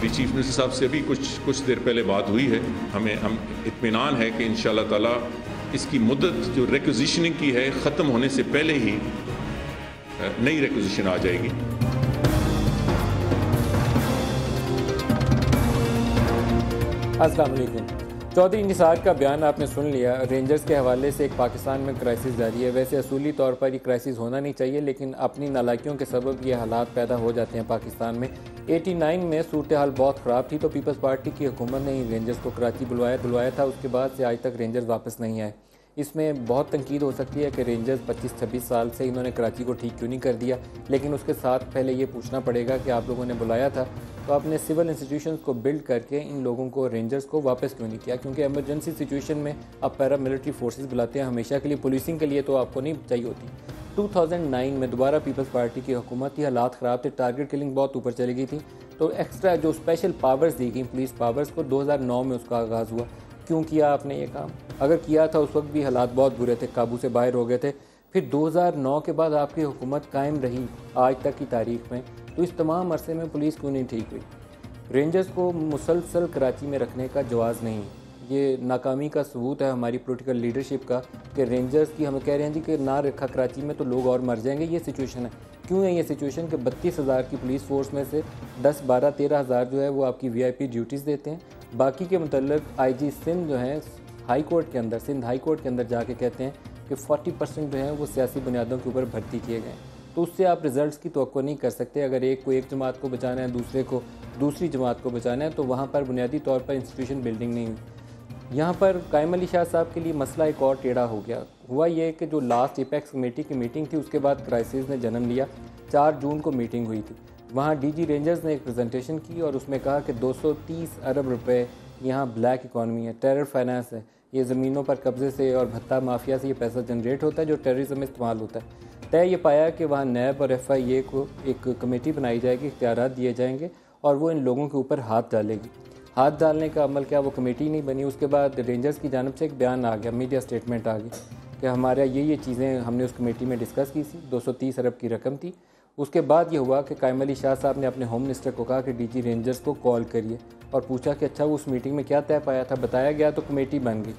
Chief minister صاحب سے بھی کچھ دیر پہلے بات ہوئی ہے. ہم اطمینان ہے کہ انشاءاللہ تعالی اس کی مدت جو ریکوزیشننگ کی ہے ختم ہونے سے پہلے ہی نئی ریکوزیشن آ جائے گی. السلام علیکم. چودھری نثار کا بیان آپ نے سن لیا. رینجرز کے حوالے سے ایک پاکستان میں کرائسس جاری ہے. ویسے اصولی طور پر یہ کرائسس ہونا نہیں چاہیے، لیکن اپنی نالائکیوں کے سبب یہ حالات پیدا ہو جاتے ہیں پاکستان میں. 89 میں صورتحال بہت خراب تھی تو پیپلز پارٹی کی حکومت نے رینجرز کو کراچی بلوایا تھا. اس کے بعد سے آج تک رینجرز واپس نہیں آئے. اس میں بہت تنقید ہو سکتی ہے کہ رینجرز 25-26 سال سے انہوں نے کراچی کو ٹھیک کیوں نہیں کر دیا، لیکن اس کے ساتھ پہلے یہ پوچھنا پڑے گا کہ آپ لوگوں نے بلایا تھا تو آپ نے سول انسٹیٹیوشنز کو بلڈ کر کے ان لوگوں کو رینجرز کو واپس کیوں نہیں کیا؟ کیونکہ ایمرجنسی سچویشن میں آپ پیرا ملٹری فورسز بلاتے ہیں ہمیشہ کے لیے، پولیسنگ کے لیے تو آپ کو نہیں چاہیے ہوتی. 2009 میں دوبارہ پیپلز پارٹی کی حکومت تھی، حالات خراب تھے، ٹارگٹ کلنگ بہت اوپر چلی گئی تھی، تو ایکسٹرا جو اسپیشل پاورز دی گئیں پولیس پاورز کو 2009 میں اس کا آغاز ہوا. کیوں کیا آپ نے یہ کام؟ اگر کیا تھا اس وقت بھی حالات بہت برے تھے، قابو سے باہر ہو گئے تھے. پھر 2009 کے بعد آپ کی حکومت قائم رہی آج تک کی تاریخ میں، تو اس تمام عرصے میں پولیس کیوں نہیں ٹھیک ہوئی؟ رینجرز کو مسلسل کراچی میں رکھنے کا جواز نہیں. یہ ناکامی کا ثبوت ہے ہماری پولیٹیکل لیڈرشپ کا کہ رینجرز کی ہمیں کہہ رہے ہیں جی کہ نہ رکھا کراچی میں تو لوگ اور مر جائیں گے. یہ سچویشن ہے. کیوں ہے یہ سچویشن کہ 32,000 کی پولیس فورس میں سے 10, 12, 13,000 جو ہے وہ آپ کی VIP ڈیوٹیز دیتے ہیں. باقی کے متعلق IG سندھ جو ہیں ہائی کورٹ کے اندر، سندھ ہائی کورٹ کے اندر جا کے کہتے ہیں کہ 40% جو ہیں وہ سیاسی بنیادوں کے اوپر بھرتی کیے گئے ہیں. تو اس سے آپ ریزلٹس کی توقع نہیں کر سکتے. اگر ایک کو ایک جماعت کو بچانا ہے، دوسرے کو دوسری جماعت کو بچانا ہے، تو وہاں پر بنیادی طور پر انسٹیٹیوشن بلڈنگ نہیں ہوئی. یہاں پر قائم علی شاہ صاحب کے لیے مسئلہ ایک اور ٹیڑھا ہو گیا. ہوا یہ کہ جو لاسٹ ایپیکس کمیٹی کی میٹنگ تھی اس کے بعد کرائسس نے جنم لیا. 4 جون کو میٹنگ ہوئی تھی. وہاں DG رینجرز نے ایک پریزنٹیشن کی اور اس میں کہا کہ 230 ارب روپے یہاں بلیک اکانومی ہے، ٹیرر فائنانس ہے. یہ زمینوں پر قبضے سے اور بھتہ مافیا سے یہ پیسہ جنریٹ ہوتا ہے جو ٹیررزم میں استعمال ہوتا ہے. طے یہ پایا کہ وہاں نیب اور FIA کو ایک کمیٹی بنائی جائے گی، اختیارات دیے جائیں گے اور وہ ان لوگوں کے اوپر ہاتھ ڈالے گی. ہاتھ ڈالنے کا عمل کیا، وہ کمیٹی نہیں بنی. اس کے بعد رینجرز کی جانب سے ایک بیان آ گیا، میڈیا سٹیٹمنٹ آ گئی کہ ہمارا یہ چیزیں ہم نے اس کمیٹی میں ڈسکس کی تھی. 230 ارب کی رقم تھی. اس کے بعد یہ ہوا کہ قائم علی شاہ صاحب نے اپنے ہوم منسٹر کو کہا کہ DG رینجرز کو کال کریے اور پوچھا کہ اچھا وہ اس میٹنگ میں کیا طے پایا تھا. بتایا گیا تو کمیٹی بن گئی.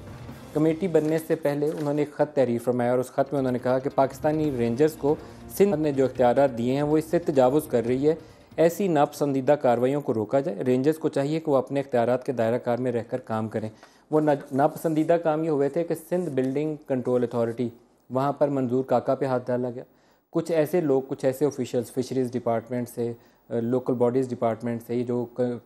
کمیٹی بننے سے پہلے انہوں نے ایک خط تحریر فرمایا اور اس خط میں انہوں نے کہا کہ پاکستانی رینجرز کو سندھ نے جو اختیارات دیے ہیں وہ اس سے تجاوز کر رہی ہے. ایسی ناپسندیدہ کارروائیوں کو روکا جائے. رینجرز کو چاہیے کہ وہ اپنے اختیارات کے دائرہ کار میں رہ کر کام کریں. وہ ناپسندیدہ کام یہ ہوئے تھے کہ سندھ بلڈنگ کنٹرول اتھارٹی، وہاں پر منظور کاکا پہ ہاتھ ڈالا گیا. کچھ ایسے لوگ، کچھ ایسے آفیشلز فشریز ڈپارٹمنٹ سے، لوکل باڈیز ڈپارٹمنٹ سے، جو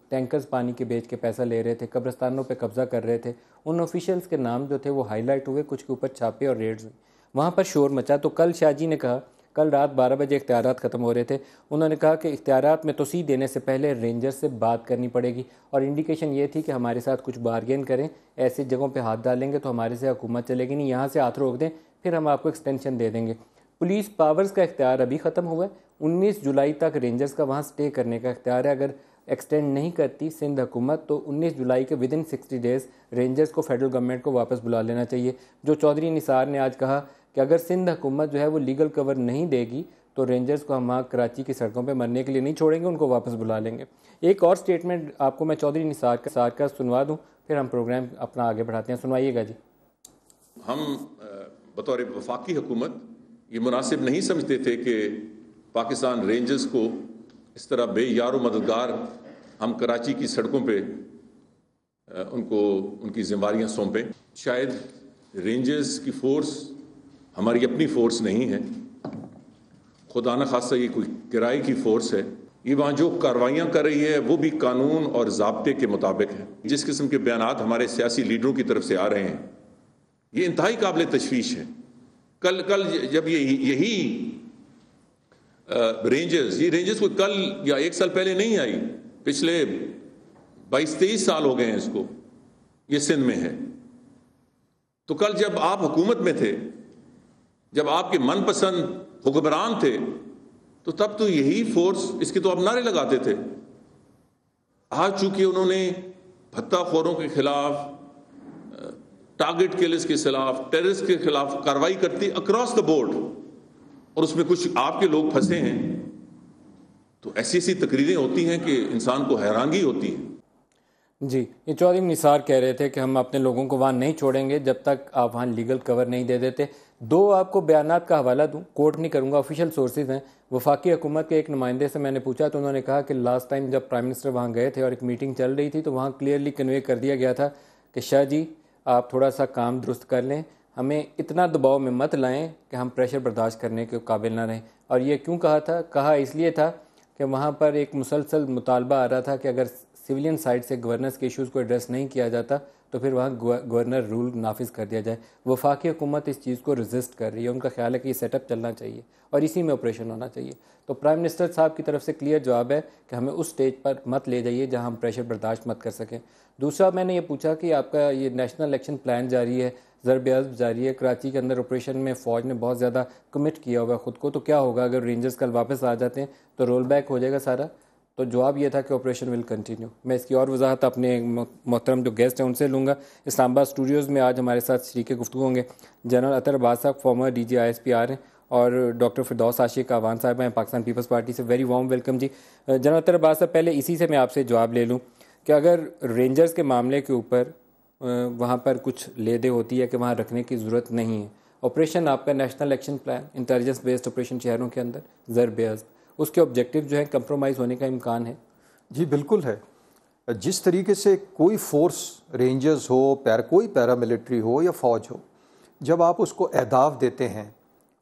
ٹینکرز پانی کے بیچ کے پیسہ لے رہے تھے، قبرستانوں پہ قبضہ کر رہے تھے، ان آفیشلز کے نام جو تھے وہ ہائی لائٹ ہوئے. کچھ کے اوپر چھاپے اور ریڈز ہوئے. وہاں پر شور مچا. تو کل شاہ جی نے کہا، کل رات 12 بجے اختیارات ختم ہو رہے تھے، انہوں نے کہا کہ اختیارات میں توسیع دینے سے پہلے رینجر سے بات کرنی پڑے گی. اور انڈیکیشن یہ تھی کہ ہمارے ساتھ کچھ بارگین کریں، ایسے جگہوں پہ ہاتھ ڈالیں گے تو ہمارے سے حکومت چلے گی نہیں. یہاں سے ہاتھ روک دیں پھر ہم آپ کو ایکسٹینشن دے دیں گے. پولیس پاورز کا اختیار ابھی ختم ہوا ہے. 19 جولائی تک رینجرز کا وہاں سٹے کرنے کا اختیار ہے. اگر ایکسٹینڈ نہیں کرتی سندھ حکومت تو 19 جولائی کے ودن 60 ڈیز رینجرز کو فیڈرل گورنمنٹ کو واپس بلا لینا چاہیے. جو چودھری نثار نے آج کہا کہ اگر سندھ حکومت جو ہے وہ لیگل کور نہیں دے گی تو رینجرز کو ہم وہاں کراچی کی سڑکوں پہ مرنے کے لیے نہیں چھوڑیں گے، ان کو واپس بلا لیں گے. ایک اور سٹیٹمنٹ آپ کو میں چودھری نثار کا سنوا دوں، پھر ہم پروگرام اپنا آگے بڑھاتے ہیں. سنوائیے گا جی. ہم بطور وفاقی حکومت یہ مناسب نہیں سمجھتے تھے کہ پاکستان رینجرز کو اس طرح بے یار و مددگار ہم کراچی کی سڑکوں پہ ان کی ذمہ داریاں سونپیں. شاید رینجرز کی فورس ہماری اپنی فورس نہیں ہے، خدا نہ خواستہ یہ کوئی کرائے کی فورس ہے. یہ وہاں جو کارروائیاں کر رہی ہے وہ بھی قانون اور ضابطے کے مطابق ہے. جس قسم کے بیانات ہمارے سیاسی لیڈروں کی طرف سے آ رہے ہیں یہ انتہائی قابل تشویش ہے. کل جب یہی رینجرز کو کل یا 1 سال پہلے نہیں آئی، پچھلے 22-23 سال ہو گئے ہیں اس کو، یہ سندھ میں ہے. تو کل جب آپ حکومت میں تھے، جب آپ کے من پسند حکمران تھے، تو تب تو یہی فورس، اس کے تو آپ نعرے لگاتے تھے. آج چونکہ انہوں نے بھتہ خوروں کے خلاف، ٹارگٹ کلرز کے خلاف، ٹیررسٹ کے خلاف کارروائی کرتی اکراس دا بورڈ، اور اس میں کچھ آپ کے لوگ پھنسے ہیں، تو ایسی ایسی تقریریں ہوتی ہیں کہ انسان کو حیرانگی ہوتی ہے. جی، یہ چودھری نثار کہہ رہے تھے کہ ہم اپنے لوگوں کو وہاں نہیں چھوڑیں گے جب تک آپ وہاں لیگل کور نہیں دے دیتے. دو آپ کو بیانات کا حوالہ دوں، کوٹ نہیں کروں گا، آفیشیل سورسز ہیں. وفاقی حکومت کے ایک نمائندے سے میں نے پوچھا تو انہوں نے کہا کہ لاسٹ ٹائم جب پرائم منسٹر وہاں گئے تھے اور ایک میٹنگ چل رہی تھی تو وہاں کلیئرلی کنوے کر دیا گیا تھا کہ شاہ جی آپ تھوڑا سا کام درست کر لیں، ہمیں اتنا دباؤ میں مت لائیں کہ ہم پریشر برداشت کرنے کے قابل نہ رہیں. اور یہ کیوں کہا تھا؟ کہا اس لیے تھا کہ وہاں پر ایک مسلسل مطالبہ آ رہا تھا کہ اگر سویلین سائڈ سے گورننس کے ایشوز کو ایڈریس نہیں کیا جاتا تو پھر وہاں گورنر رول نافذ کر دیا جائے. وفاقی حکومت اس چیز کو ریزسٹ کر رہی ہے، ان کا خیال ہے کہ یہ سیٹ اپ چلنا چاہیے اور اسی میں آپریشن ہونا چاہیے. تو پرائم منسٹر صاحب کی طرف سے کلیئر جواب ہے کہ ہمیں اس سٹیج پر مت لے جائیے جہاں ہم پریشر برداشت مت کر سکیں. دوسرا میں نے یہ پوچھا کہ آپ کا یہ نیشنل الیکشن پلان جاری ہے، ضرب عضب جاری ہے، کراچی کے اندر آپریشن میں فوج نے بہت زیادہ کمٹ کیا ہوا ہے خود کو، تو کیا ہوگا اگر رینجرز کل واپس آ جاتے ہیں تو رول بیک ہو جائے گا سارا؟ تو جواب یہ تھا کہ آپریشن ول کنٹینیو. میں اس کی اور وضاحت اپنے محترم جو گیسٹ ہیں ان سے لوں گا. اسلام آباد اسٹوڈیوز میں آج ہمارے ساتھ شریک گفتگو ہوں گے جنرل اطہر عباس صاحب، فارمر DG/ISP ہیں، اور ڈاکٹر فردوس عاشق اعوان صاحب ہیں پاکستان پیپلز پارٹی سے. ویری وارم ویلکم جی. جنرل اطہر عباس صاحب، پہلے اسی سے میں آپ سے جواب لے لوں کہ اگر رینجرز کے معاملے کے اوپر وہاں پر کچھ لیدے ہوتی ہے کہ وہاں رکھنے کی ضرورت نہیں ہے، آپریشن آپ کا national action plan intelligence based operation شہروں کے اندر ضرب عضب، اس کے آبجیکٹیو جو ہیں کمپرومائز ہونے کا امکان ہے؟ جی بالکل ہے. جس طریقے سے کوئی فورس رینجرز ہو، کوئی پیراملٹری ہو یا فوج ہو، جب آپ اس کو اہداف دیتے ہیں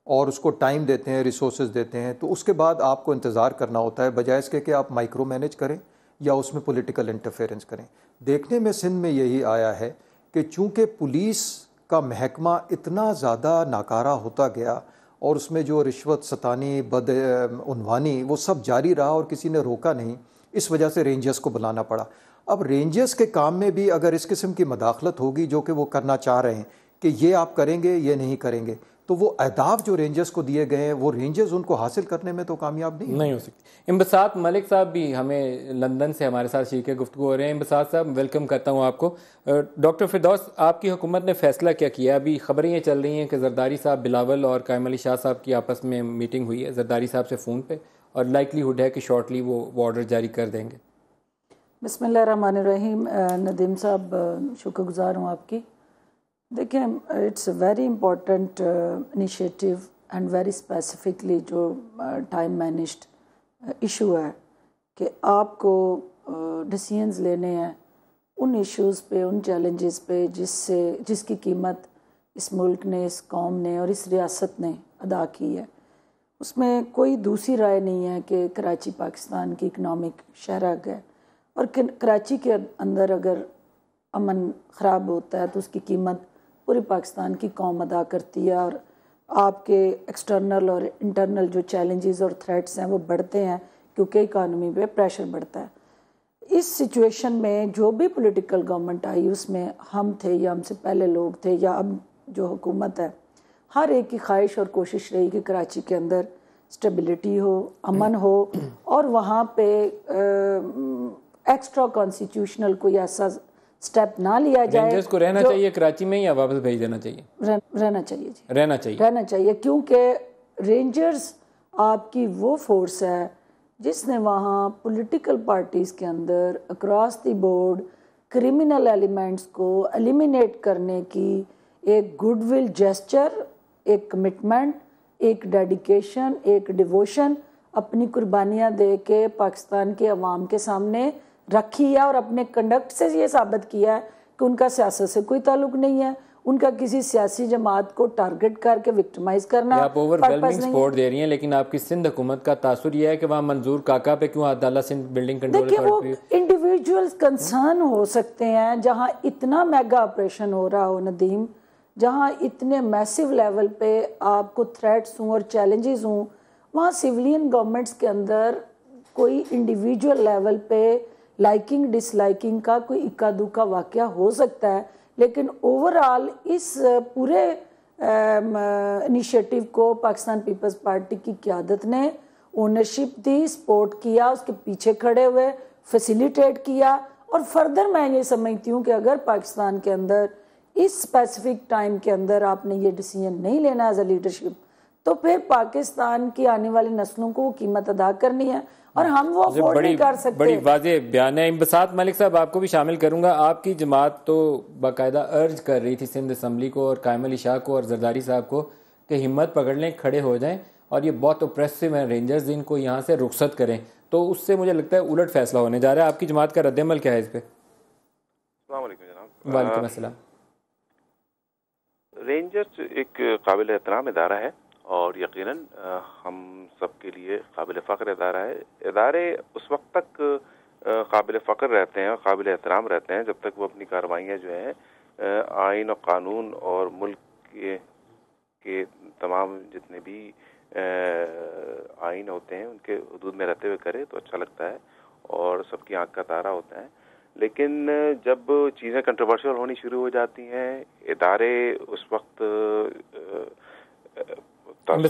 اور اس کو ٹائم دیتے ہیں، ریسورسز دیتے ہیں، تو اس کے بعد آپ کو انتظار کرنا ہوتا ہے بجائے اس کے کہ آپ مائکرو مینیج کریں یا اس میں پولیٹیکل انٹرفیرنس کریں. دیکھنے میں سندھ میں یہی آیا ہے کہ چونکہ پولیس کا محکمہ اتنا زیادہ ناکارہ ہوتا گیا اور اس میں جو رشوت ستانی، بدعنوانی، وہ سب جاری رہا اور کسی نے روکا نہیں، اس وجہ سے رینجرز کو بلانا پڑا. اب رینجرز کے کام میں بھی اگر اس قسم کی مداخلت ہوگی جو کہ وہ کرنا چاہ رہے ہیں کہ یہ آپ کریں گے، یہ نہیں کریں گے، تو وہ اہداف جو رینجرز کو دیے گئے ہیں وہ رینجرز ان کو حاصل کرنے میں تو کامیاب نہیں ہو سکتی. انبساط ملک صاحب بھی ہمیں لندن سے ہمارے ساتھ شریک گفتگو ہو رہے ہیں. انبساط صاحب ویلکم کرتا ہوں آپ کو. ڈاکٹر فردوس، آپ کی حکومت نے فیصلہ کیا کیا؟ ابھی خبریں یہ چل رہی ہیں کہ زرداری صاحب، بلاول اور قائم علی شاہ صاحب کی آپس میں میٹنگ ہوئی ہے زرداری صاحب سے فون پہ، اور لائکلی ہوڈ ہے کہ شارٹلی وہ آرڈر جاری کر دیں گے. بسم اللہ الرحمن الرحیم. ندیم صاحب شکر گزار ہوں آپ کی. دیکھیں، it's a very important initiative and very specifically جو ٹائم مینجڈ ایشو ہے کہ آپ کو ڈیسیژنز لینے ہیں ان ایشوز پہ، ان چیلنجز پہ جس کی قیمت اس ملک نے، اس قوم نے اور اس ریاست نے ادا کی ہے. اس میں کوئی دوسری رائے نہیں ہے کہ کراچی پاکستان کی اکنامک شہرک ہے، اور کراچی کے اندر اگر امن خراب ہوتا ہے تو اس کی قیمت پوری پاکستان کی قوم ادا کرتی ہے، اور آپ کے ایکسٹرنل اور انٹرنل جو چیلنجز اور تھریٹس ہیں وہ بڑھتے ہیں کیونکہ اکانومی پہ پریشر بڑھتا ہے. اس سچویشن میں جو بھی پولیٹیکل گورنمنٹ آئی اس میں ہم تھے یا ہم سے پہلے لوگ تھے یا اب جو حکومت ہے، ہر ایک کی خواہش اور کوشش رہی کہ کراچی کے اندر اسٹیبلٹی ہو، امن ہو، اور وہاں پہ ایکسٹرا کانسٹیٹیوشنل کوئی ایسا سٹیپ نہ لیا جائے. رینجرز کو رہنا چاہیے کراچی میں یا واپس بھیج دینا چاہیے؟ رہنا چاہیے جی، رہنا چاہیے کیونکہ رینجرز آپ کی وہ فورس ہے جس نے وہاں پولیٹیکل پارٹیز کے اندر across the board criminal elements کو ایلیمینیٹ کرنے کی ایک گڈ ول جیسچر، ایک کمٹمنٹ، ایک ڈیڈیکیشن، ایک ڈیووشن اپنی قربانیاں دے کے پاکستان کے عوام کے سامنے رکھی ہے، اور اپنے کنڈکٹ سے یہ ثابت کیا ہے کہ ان کا سیاست سے کوئی تعلق نہیں ہے، ان کا کسی سیاسی جماعت کو ٹارگٹ کر کے وکٹمائز کرنا آپ اوور ویلمنگ سپورٹ دے رہی ہیں، لیکن آپ کی سندھ حکومت کا تاثر یہ ہے کہ وہاں منظور کاکا پہ کیوں ہاتھ ڈالا سندھ بلڈنگ کنٹرول دیکھیں وہ انڈیویجول کنسرن ہو سکتے ہیں. جہاں اتنا میگا آپریشن ہو رہا ہو ندیم، جہاں اتنے میسیو لیول پہ آپ کو تھریٹس ہوں اور چیلنجز ہوں، وہاں سیولین گورنمنٹس کے اندر کوئی انڈیویجول لیول پہ لائکنگ ڈس لائکنگ کا کوئی اکا دکا واقعہ ہو سکتا ہے، لیکن اوور آل اس پورے انیشیٹو کو پاکستان پیپلز پارٹی کی قیادت نے اونرشپ دی، سپورٹ کیا، اس کے پیچھے کھڑے ہوئے، فیسیلیٹیٹ کیا. اور فردر میں یہ سمجھتی ہوں کہ اگر پاکستان کے اندر اس اسپیسیفک ٹائم کے اندر آپ نے یہ ڈیسیژن نہیں لینا ایز اے لیڈرشپ، تو پھر پاکستان کی آنے والی نسلوں کو وہ قیمت ادا کرنی ہے. اور ہم وہ افورڈ نہیں کر سکتے. بڑی واضح بیان ہے. انبساط ملک صاحب آپ کو بھی شامل کروں گا. آپ کی جماعت تو باقاعدہ ارج کر رہی تھی سندھ اسمبلی کو اور قائم علی شاہ کو اور زرداری صاحب کو کہ ہمت پکڑ لیں, کھڑے ہو جائیں, اور یہ بہت اوپریسو ہیں رینجرز, ان کو یہاں سے رخصت کریں. تو اس سے مجھے لگتا ہے الٹ فیصلہ ہونے جا رہا ہے. آپ کی جماعت کا رد عمل کیا ہے اس پہ؟ السلام علیکم جناب. وعلیکم السلام. رینجرز ایک قابل احترام ادارہ ہے اور یقیناً ہم سب کے لیے قابل فخر ادارہ ہے. ادارے اس وقت تک قابل فخر رہتے ہیں اور قابل احترام رہتے ہیں جب تک وہ اپنی کارروائیاں جو ہیں آئین و قانون اور ملک کے تمام جتنے بھی آئین ہوتے ہیں ان کے حدود میں رہتے ہوئے کرے تو اچھا لگتا ہے اور سب کی آنکھ کا تارا ہوتا ہے. لیکن جب چیزیں کنٹروورشل ہونی شروع ہو جاتی ہیں, ادارے اس وقت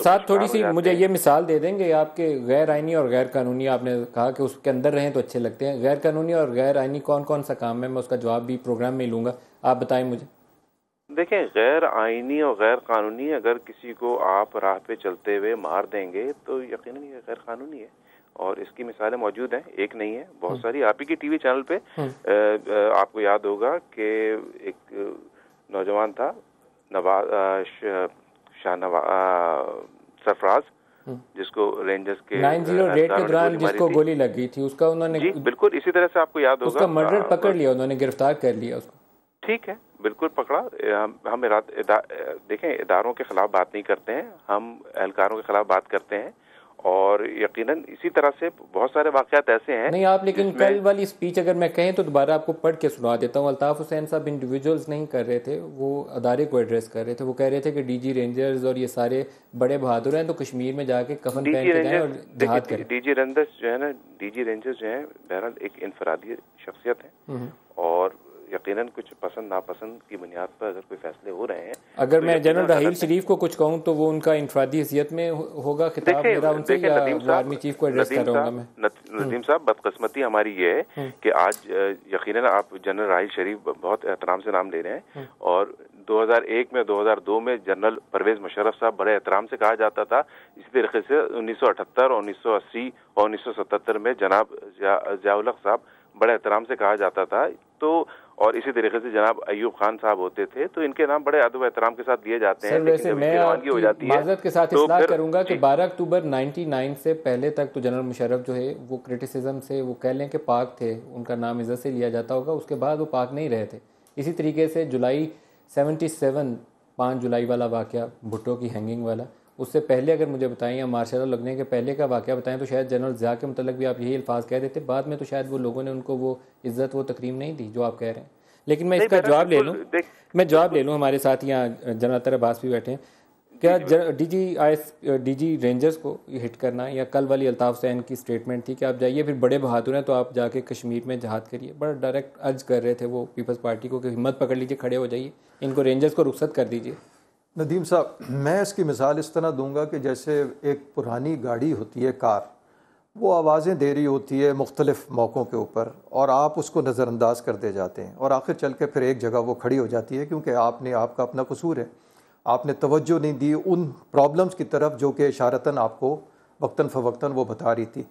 ساتھ تھوڑی سی مجھے یہ مثال دے دیں گے آپ کے غیر آئینی اور غیر قانونی, آپ نے کہا کہ اس کے اندر رہیں تو اچھے لگتے ہیں, غیر قانونی اور غیر آئینی کون کون سا کام ہے؟ میں اس کا جواب بھی پروگرام میں لوں گا, آپ بتائیں مجھے. دیکھیں, غیر آئینی اور غیر قانونی اگر کسی کو آپ راہ پہ چلتے ہوئے مار دیں گے تو یقیناً یہ غیر قانونی ہے, اور اس کی مثالیں موجود ہیں, ایک نہیں ہے, بہت ساری. آپ ہی کی ٹی وی چینل پہ آپ کو یاد ہوگا کہ ایک نوجوان تھا سرفراز, جس کو رینجرز کے 90 ریڈ کے دوران جس کو گولی لگ گئی تھی, اس کا انہوں نے جی بالکل اسی طرح سے آپ کو یاد ہوگا اس کا مرڈر پکڑ لیا, انہوں نے گرفتار کر لیا اس کو. ٹھیک ہے, بالکل پکڑا. ہم دیکھیں اداروں کے خلاف بات نہیں کرتے ہیں, ہم اہلکاروں کے خلاف بات کرتے ہیں, اور یقیناً اسی طرح سے بہت سارے واقعات ایسے ہیں. نہیں آپ لیکن کل والی اسپیچ اگر میں کہیں تو دوبارہ آپ کو پڑھ کے سنا دیتا ہوں. الطاف حسین صاحب انڈیویجولز نہیں کر رہے تھے, وہ ادارے کو ایڈریس کر رہے تھے. وہ کہہ رہے تھے کہ ڈی جی رینجرز اور یہ سارے بڑے بہادر ہیں تو کشمیر میں جا کے کفن پہن کے جائیں اور جہاد کریں. ڈی جی رینجرز جو ہے نا, ڈی جی رینجرز جو ہیں بہرحال ایک انفرادی شخصیت ہے, اور یقیناً کچھ پسند ناپسند کی بنیاد پر اگر کوئی فیصلے ہو رہے ہیں. اگر میں جنرل راحیل شریف کو کچھ کہوں تو وہ ان کا انفرادی حیثیت میں ہوگا خطاب میرا ان سے, یا وہ آرمی چیف کو ایڈریس کر رہا ہوں میں. ندیم صاحب, بدقسمتی ہماری یہ ہے کہ آج یقیناً آپ جنرل راحیل شریف بہت احترام سے نام لے رہے ہیں, اور 2001 میں 2002 میں جنرل پرویز مشرف صاحب بڑے احترام سے کہا جاتا تھا. اسی طریقے سے 1978 اور 1980 اور 1977 میں جناب ضیاء الحق صاحب بڑے احترام سے کہا جاتا تھا. تو اور اسی طریقے سے جناب ایوب خان صاحب ہوتے تھے, تو ان کے نام بڑے ادب و احترام کے ساتھ دیے جاتے ہیں. ویسے میں معذرت کے ساتھ اصلاح کروں گا کہ 12 اکتوبر 99 سے پہلے تک تو جنرل مشرف جو ہے وہ کرٹیسزم سے وہ کہہ لیں کہ پاک تھے, ان کا نام عزت سے لیا جاتا ہوگا. اس کے بعد وہ پاک نہیں رہے تھے. اسی طریقے سے جولائی 77 5 جولائی والا واقعہ, بھٹو کی ہینگنگ والا, اس سے پہلے اگر مجھے بتائیں یا مارشل لا لگنے کے پہلے کا واقعہ بتائیں تو شاید جنرل ضیاء کے متعلق بھی آپ یہی الفاظ کہہ دیتے. بعد میں تو شاید وہ لوگوں نے ان کو وہ عزت وہ تکریم نہیں دی جو آپ کہہ رہے ہیں. لیکن میں اس کا جواب لے لوں, ہمارے ساتھ یہاں جنرل اطہر عباس بھی بیٹھے ہیں. کیا ڈی جی رینجرز کو ہٹ کرنا, یا کل والی الطاف حسین کی اسٹیٹمنٹ تھی کہ آپ جائیے پھر بڑے بہادر ہیں تو آپ جا کے کشمیر میں جہاد کریے, بڑا ڈائریکٹ ارج کر رہے تھے وہ پیپلز پارٹی کو کہ ہمت پکڑ لیجیے, کھڑے ہو جائیے, ان کو رینجرز کو رخصت کر دیجیے. ندیم صاحب, میں اس کی مثال اس طرح دوں گا کہ جیسے ایک پرانی گاڑی ہوتی ہے, کار, وہ آوازیں دے رہی ہوتی ہے مختلف موقعوں کے اوپر, اور آپ اس کو نظر انداز کرتے جاتے ہیں, اور آخر چل کے پھر ایک جگہ وہ کھڑی ہو جاتی ہے کیونکہ آپ کا اپنا قصور ہے, آپ نے توجہ نہیں دی ان پرابلمز کی طرف جو کہ اشارتاً آپ کو وقتاً فوقتاً وہ بتا رہی تھی.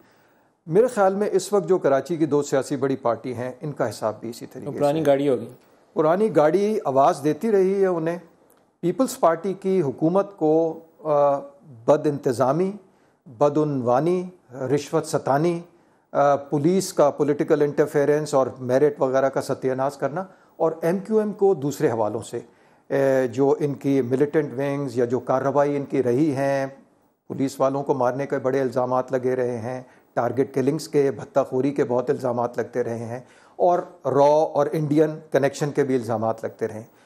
میرے خیال میں اس وقت جو کراچی کی 2 سیاسی بڑی پارٹی ہیں, ان کا حساب بھی اسی طریقے سے. پرانی گاڑی ہوگی, پرانی گاڑی آواز دیتی رہی ہے انہیں. پیپلز پارٹی کی حکومت کو بد انتظامی, بدعنوانی, رشوت ستانی, پولیس کا پولیٹیکل انٹرفیرنس اور میرٹ وغیرہ کا ستیہ ناش کرنا, اور ایم کیو ایم کو دوسرے حوالوں سے جو ان کی ملیٹنٹ ونگز یا جو کارروائی ان کی رہی ہیں, پولیس والوں کو مارنے کے بڑے الزامات لگے رہے ہیں, ٹارگٹ کلنگز کے, بھتہ خوری کے بہت الزامات لگتے رہے ہیں, اور را اور انڈین کنیکشن کے بھی الزامات لگتے رہے ہیں.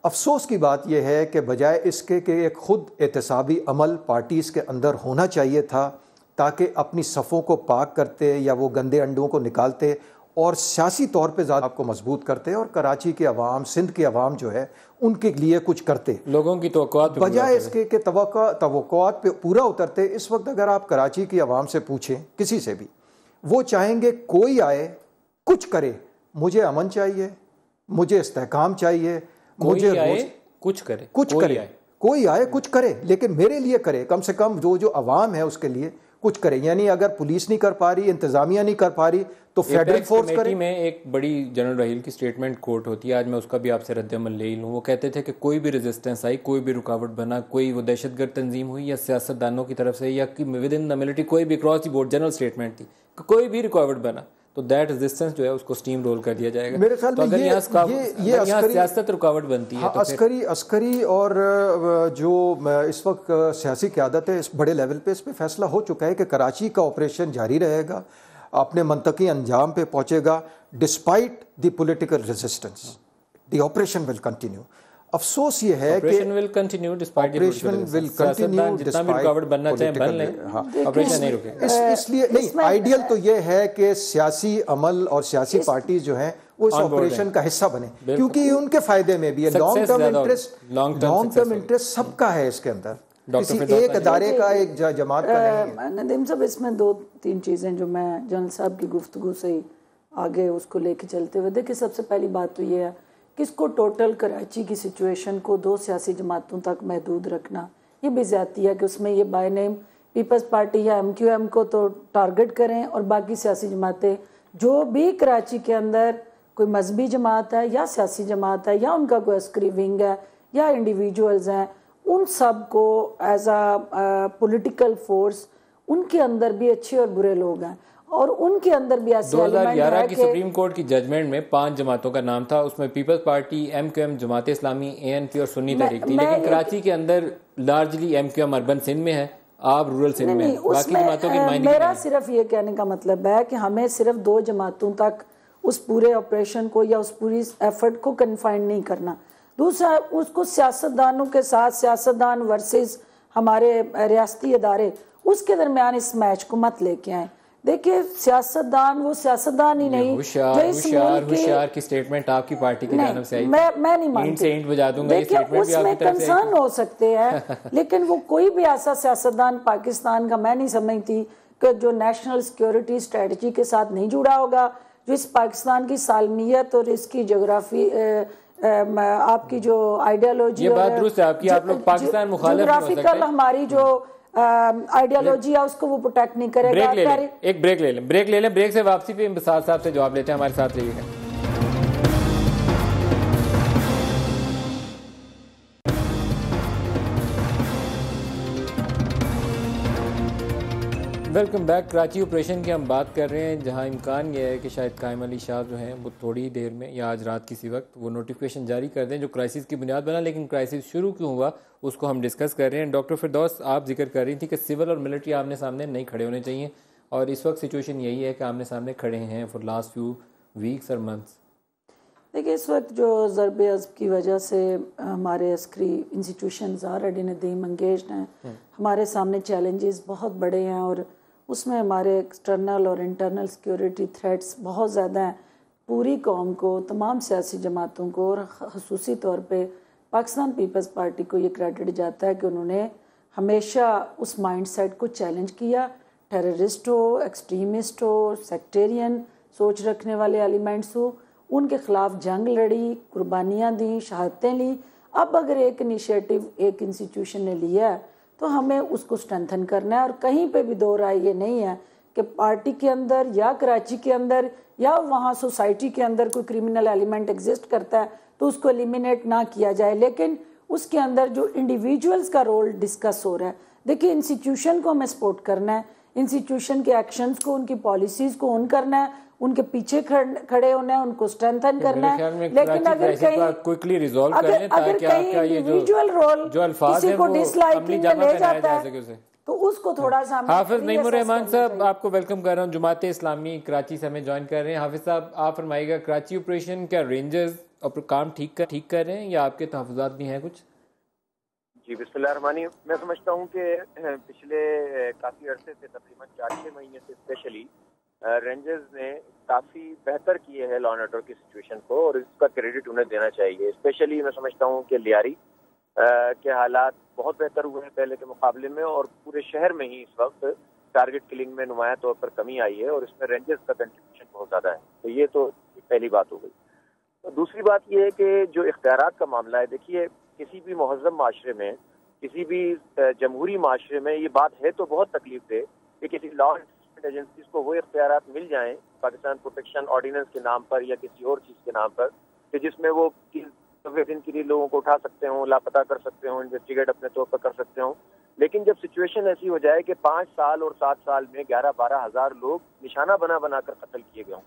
افسوس کی بات یہ ہے کہ بجائے اس کے کہ ایک خود احتسابی عمل پارٹیز کے اندر ہونا چاہیے تھا تاکہ اپنی صفوں کو پاک کرتے یا وہ گندے انڈوں کو نکالتے اور سیاسی طور پہ زیادہ آپ کو مضبوط کرتے, اور کراچی کے عوام, سندھ کے عوام جو ہے ان کے لیے کچھ کرتے, لوگوں کی توقعات بجائے اس کے کہ توقعات پہ پورا اترتے. اس وقت اگر آپ کراچی کی عوام سے پوچھیں, کسی سے بھی, وہ چاہیں گے کوئی آئے کچھ کرے, مجھے امن چاہیے, مجھے استحکام چاہیے, مجھے کچھ کرے, کوئی آئے کچھ کرے, لیکن میرے لیے کرے, کم سے کم جو عوام ہے اس کے لیے کچھ کریں. یعنی اگر پولیس نہیں کر پا رہی, انتظامیہ نہیں کر پا رہی, تو فیڈرل فورس کریں. میں ایک بڑی جنرل رحیل کی سٹیٹمنٹ کوٹ ہوتی ہے, آج میں اس کا بھی آپ سے رد عمل لے لوں. وہ کہتے تھے کہ کوئی بھی ریزسٹنس آئی, کوئی بھی رکاوٹ بنا, کوئی وہ دہشت گرد تنظیم ہوئی یا سیاستدانوں کی طرف سے یا ود ان دا ملٹری, کوئی بھی across the board general statement تھی کہ کوئی بھی رکاوٹ بنا تو دیٹ ریزسٹنس جو ہے اس کو سٹیم رول کر دیا جائے گا. میرے خیال میں یہاں سیاست رکاوٹ بنتی ہے. عسکری اور جو اس وقت سیاسی قیادت ہے اس بڑے لیول پہ, اس پہ فیصلہ ہو چکا ہے کہ کراچی کا آپریشن جاری رہے گا, اپنے منطقی انجام پہ پہنچے گا, despite the political resistance the operation will continue. افسوس یہ ہے کہ آپریشن ول کنٹینیو ڈسپائٹ جتنا بھی رکاوٹ بننا چاہیں بن لیں, آپریشن نہیں رکے گا. اس لیے نہیں, آئیڈیل تو یہ ہے کہ سیاسی عمل اور سیاسی پارٹیز جو ہیں وہ اس آپریشن کا حصہ بنے, کیونکہ یہ ان کے فائدے میں بھی ہے. لانگ ٹرم انٹرسٹ سب کا ہے اس کے اندر, کسی ایک ادارے کا, ایک جماعت کا نہیں ہے. ندیم صاحب, اس میں 2-3 چیزیں جو میں جنرل صاحب کی گفتگو سے آگے اس کو لے کے چلتے ہوئے, دیکھیں سب سے پہلی بات تو یہ ہے کہ اس کو ٹوٹل کراچی کی سچویشن کو 2 سیاسی جماعتوں تک محدود رکھنا یہ بھی زیادتی ہے کہ اس میں یہ بائی نیم پیپلز پارٹی یا MQM کو تو ٹارگٹ کریں اور باقی سیاسی جماعتیں جو بھی کراچی کے اندر کوئی مذہبی جماعت ہے یا سیاسی جماعت ہے یا ان کا کوئی عسکری ونگ ہے یا انڈیویجولز ہیں, ان سب کو ایز اے پولیٹیکل فورس ان کے اندر بھی اچھے اور برے لوگ ہیں اور ان کے اندر بھی ایسے 2011 کی سپریم کورٹ کی ججمنٹ میں 5 جماعتوں کا نام تھا, اس میں Peoples party, MQM, Jamaat Islami, ANP اور سنی تحریک تھی. لیکن کراچی کے اندر لارجلی MQM اربن سندھ میں ہے, آپ رورل سندھ میں, باقی جماعتوں کی نمائندگی. میرا صرف یہ کہنے کا مطلب ہے کہ ہمیں صرف 2 جماعتوں تک اس پورے آپریشن کو یا اس پوری ایفرٹ کو کنفائن نہیں کرنا. دوسرا, اس کو سیاستدانوں کے ساتھ, سیاستدان ورسز ہمارے ریاستی ادارے, اس کے درمیان اس میچ کو مت لے کے آئیں. دیکھیں سیاستدان وہ سیاستدان ہی نہیں جو اس ملک کی سٹیٹمنٹ آپ کی پارٹی کی جانب سے آئی, میں نہیں مانتی. دیکھیں اس میں کنسرن ہو سکتے ہیں لیکن وہ کوئی بھی ایسا سیاستدان پاکستان کا میں نہیں سمجھتی کہ جو نیشنل سیکیورٹی اسٹریٹجی کے ساتھ نہیں جڑا ہوگا, جو اس پاکستان کی سالمیت اور اس کی جغرافی آپ کی جو آئیڈیالوجی, یہ بات درست ہے آپ کی, آپ لوگ پاکستان مخالف ہو سکتے ہیں, جغرافیکل ہماری جو آئیڈیالوجی ہے اس کو وہ پروٹیکٹ نہیں کرے گا. ایک بریک لے لیں, بریک سے واپسی پہ امبساط صاحب سے جواب لیتے ہیں, ہمارے ساتھ رہیے گا. Welcome back. کراچی آپریشن کی ہم بات کر رہے ہیں جہاں امکان یہ ہے کہ شاید قائم علی شاہ جو ہیں وہ تھوڑی دیر میں یا آج رات کسی وقت وہ نوٹیفیکیشن جاری کر دیں جو کرائسس کی بنیاد بنا. لیکن کرائسس شروع کیوں ہوا اس کو ہم ڈسکس کر رہے ہیں. ڈاکٹر فردوس, آپ ذکر کر رہی تھی کہ سول اور ملٹری آمنے سامنے نہیں کھڑے ہونے چاہیے, اور اس وقت سچویشن یہی ہے کہ آمنے سامنے کھڑے ہیں فار لاسٹ فیو ویکس اور منتھس. دیکھیں اس وقت جو ضرب عضب کی وجہ سے ہمارے عسکری انسٹیٹیوشنز آلریڈی ندیم انگیجڈ ہیں, ہمارے سامنے چیلنجز بہت بڑے ہیں اور اس میں ہمارے ایکسٹرنل اور انٹرنل سیکیورٹی تھریٹس بہت زیادہ ہیں. پوری قوم کو, تمام سیاسی جماعتوں کو اور خصوصی طور پہ پاکستان پیپلز پارٹی کو یہ کریڈٹ جاتا ہے کہ انہوں نے ہمیشہ اس مائنڈ سیٹ کو چیلنج کیا. ٹیررسٹ ہو, ایکسٹریمسٹ ہو, سیکٹیرین سوچ رکھنے والے ایلیمنٹس ہو, ان کے خلاف جنگ لڑی, قربانیاں دیں, شہادتیں لی. اب اگر ایک انیشیٹو ایک انسٹیٹیوشن نے لیا ہے تو ہمیں اس کو سٹرینتھن کرنا ہے. اور کہیں پہ بھی دو رائے یہ نہیں ہے کہ پارٹی کے اندر یا کراچی کے اندر یا وہاں سوسائٹی کے اندر کوئی کرمنل ایلیمنٹ ایگزسٹ کرتا ہے تو اس کو ایلیمینیٹ نہ کیا جائے, لیکن اس کے اندر جو انڈیویجولز کا رول ڈسکس ہو رہا ہے. دیکھیے انسٹیٹیوشن کو ہمیں سپورٹ کرنا ہے, انسٹیٹیوشن کے ایکشنز کو, ان کی پالیسیز کو اون کرنا ہے, ان کے پیچھے کھڑے ہونا ہے, ان کو سٹرینتھن کرنا ہے. لیکن اگر کہیں انڈیویجول رول کسی کو ڈس لائکنگ میں لے جاتا ہے تو اس کو تھوڑا سا. حافظ نعیم الرحمان صاحب, آپ کو ویلکم کر رہا ہوں. جماعت اسلامی کراچی سے ہمیں جوائن کر رہے ہیں. حافظ صاحب آپ فرمائیے گا, کراچی آپریشن کیا رینجرز کام ٹھیک کر رہے ہیں یا آپ کے تحفظات بھی ہیں کچھ؟ جی بسم اللہ الرحمن الرحیم. میں سمجھتا ہوں کہ پچھلے کافی عرصے سے تقریباً 4-6 مہینے سے اسپیشلی رینجرز نے کافی بہتر کیے ہیں لا اینڈ آرڈر کی سچویشن کو, اور اس کا کریڈٹ انہیں دینا چاہیے. اسپیشلی میں سمجھتا ہوں کہ لیاری کے حالات بہت بہتر ہوئے ہیں پہلے کے مقابلے میں, اور پورے شہر میں ہی اس وقت ٹارگٹ کلنگ میں نمایاں طور پر کمی آئی ہے, اور اس میں رینجرز کا کنٹریبیوشن بہت زیادہ ہے. تو یہ تو پہلی بات ہو گئی. دوسری بات یہ ہے کہ جو اختیارات کا معاملہ ہے, دیکھیے کسی بھی مہذب معاشرے میں, کسی بھی جمہوری معاشرے میں یہ بات ہے تو بہت تکلیف دہ کہ کسی لا انفورسمنٹ ایجنسیز کو وہ اختیارات مل جائیں پاکستان پروٹیکشن آرڈیننس کے نام پر یا کسی اور چیز کے نام پر کہ جس میں وہ دن کے لیے لوگوں کو اٹھا سکتے ہوں, لاپتہ کر سکتے ہوں, انویسٹیگیٹ اپنے طور پر کر سکتے ہوں. لیکن جب سچویشن ایسی ہو جائے کہ 5 سال اور 7 سال میں 11-12 ہزار لوگ نشانہ بنا بنا کر قتل کیے گئے ہوں,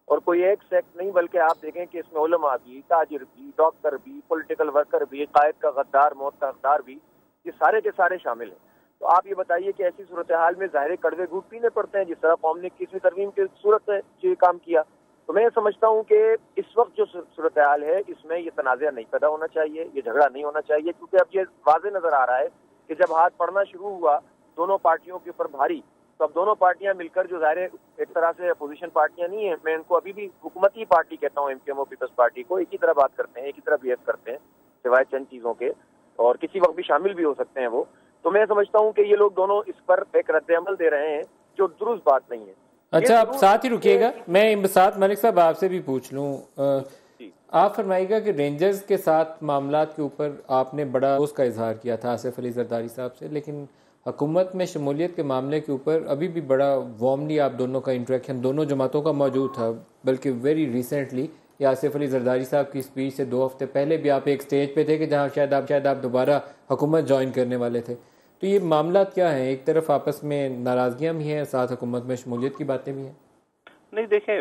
اور کوئی ایک سیکٹ نہیں بلکہ آپ دیکھیں کہ اس میں علماء بھی, تاجر بھی, ڈاکٹر بھی, پولیٹیکل ورکر بھی, قائد کا غدار, موت کا حقدار بھی, یہ سارے کے سارے شامل ہیں. تو آپ یہ بتائیے کہ ایسی صورتحال میں ظاہر کڑوے گھونٹ پینے پڑتے ہیں جس طرح قوم نے 21ویں ترمیم کی صورت میں یہ کام کیا. تو میں سمجھتا ہوں کہ اس وقت جو صورتحال ہے اس میں یہ تنازع نہیں پیدا ہونا چاہیے, یہ جھگڑا نہیں ہونا چاہیے, کیونکہ اب یہ واضح نظر آ رہا ہے کہ جب ہاتھ پڑنا شروع ہوا دونوں پارٹیوں کے اوپر بھاری, تو اب دونوں پارٹیاں مل کر جو ظاہر ایک طرح سے اپوزیشن پارٹیاں نہیں ہیں, میں ان کو ابھی بھی حکومتی پارٹی کہتا ہوں, MKM اور پیپلز پارٹی کو, ایک ہی طرح بات کرتے ہیں, ایک ہی طرح بہیو کرتے ہیں سوائے چند چیزوں کے, اور کسی وقت بھی شامل بھی ہو سکتے ہیں وہ. تو میں سمجھتا ہوں کہ یہ لوگ دونوں اس پر ایک رد عمل دے رہے ہیں جو درست بات نہیں ہے. اچھا, آپ ساتھ ہی رکیے گا, میں امبساط ملک صاحب آپ سے بھی پوچھ لوں. آپ فرمائیے گا کہ رینجرز کے ساتھ معاملات کے اوپر آپ نے بڑا روز کا اظہار کیا تھا آصف علی زرداری صاحب سے, لیکن حکومت میں شمولیت کے معاملے کے اوپر ابھی بھی بڑا وارملی آپ دونوں کا انٹریکشن دونوں جماعتوں کا موجود تھا. بلکہ ویری ریسنٹلی یا آصف علی زرداری صاحب کی اسپیچ سے 2 ہفتے پہلے بھی آپ ایک سٹیج پہ تھے کہ جہاں شاید آپ دوبارہ حکومت جوائن کرنے والے تھے. تو یہ معاملات کیا ہیں؟ ایک طرف آپس میں ناراضگیاں بھی ہیں, ساتھ حکومت میں شمولیت کی باتیں بھی ہیں. نہیں دیکھیں,